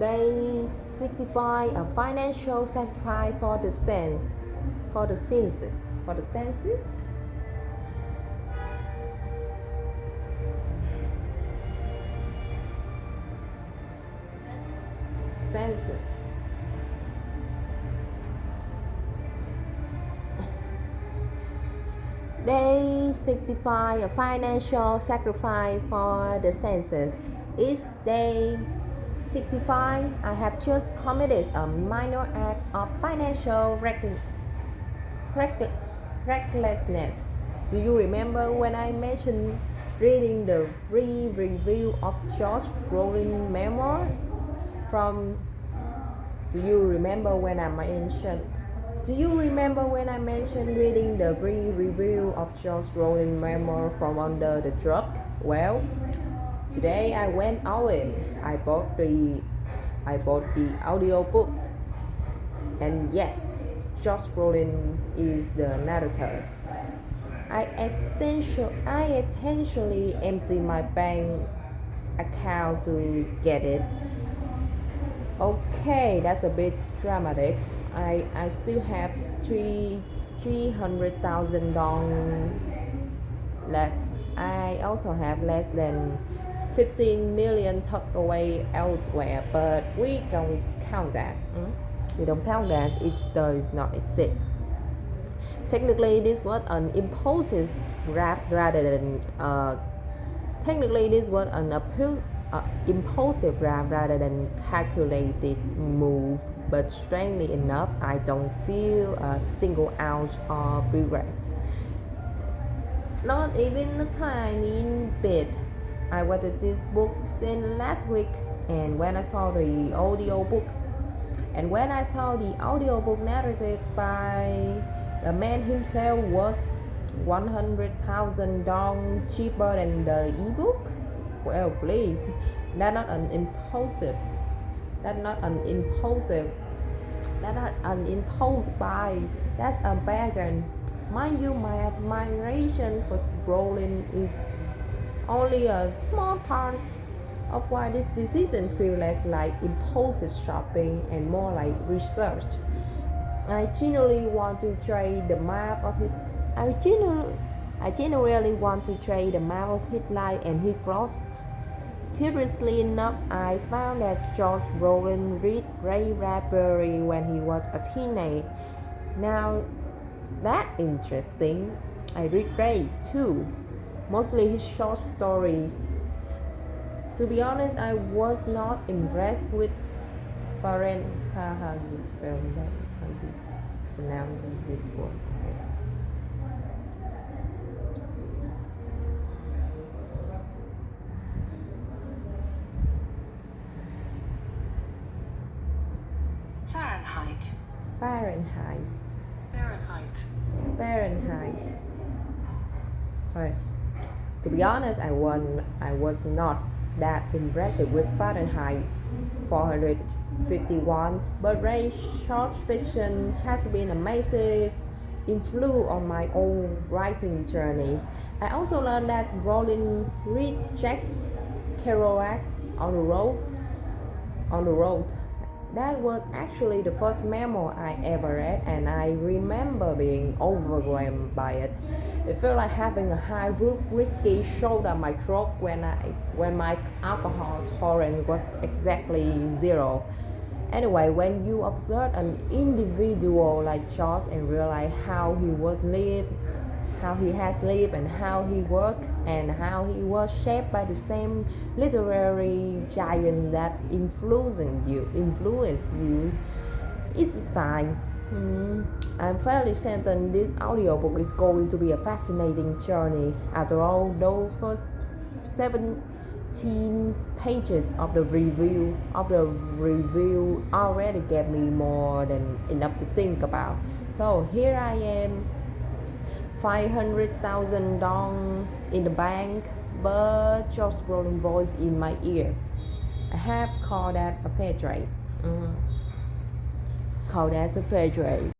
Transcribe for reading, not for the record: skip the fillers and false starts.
They signify a financial sacrifice for the sense, for the senses, for the senses. Senses. They signify a financial sacrifice for the senses. Is they signify I have just committed a minor act of financial recklessness. Do you remember when I mentioned reading the review of George Rowling memoir from Do you remember when I mentioned reading the review of George Rowling memoir from Under the Drug? Well, today I went all in. I bought the audiobook. And yes, George Rowling is the narrator. I intentionally emptied my bank account to get it. Okay, that's a bit dramatic. I still have $300,000 left. I also have less than 15 million tucked away elsewhere, but we don't count that. We don't count that. It does not exist. Technically, this was an impulsive grab rather than impulsive grab rather than calculated move. But strangely enough, I don't feel a single ounce of regret. Not even a tiny bit. I wanted this book since last week, and when I saw the audiobook narrated by the man himself was $100,000 cheaper than the ebook. Well, please, that's not an impulsive buy. That's a bargain. Mind you, my admiration for Rowling is only a small part of why this decision feels less like impulsive shopping and more like research. I genuinely want to trade the map of his. I genuinely want to trade the map of his life and his flaws. Curiously enough, I found that George Rowling read Ray Bradbury when he was a teenager. Now, that's interesting. I read Ray too, mostly his short stories. To be honest, I was not impressed with Fahrenheit. How do you spell that? How do you pronounce this word? Fahrenheit. Right. To be honest, I was not that impressed with Fahrenheit 451, but Ray's short fiction has been a massive influence on my own writing journey. I also learned that Rowling read Jack Kerouac on the road. That was actually the first memoir I ever read, and I remember being overwhelmed by it. It felt like having a high proof whiskey shoved down my throat when my alcohol tolerance was exactly zero. Anyway, when you observe an individual like George and realize how he has lived and how he worked and how he was shaped by the same literary giant that influenced you, it's a sign. I'm fairly certain this audiobook is going to be a fascinating journey. After all, those first 17 pages of the review already gave me more than enough to think about. So here I am, $500,000 in the bank, but George Rowling voice in my ears. I have called that a fair trade. Called that a fair trade.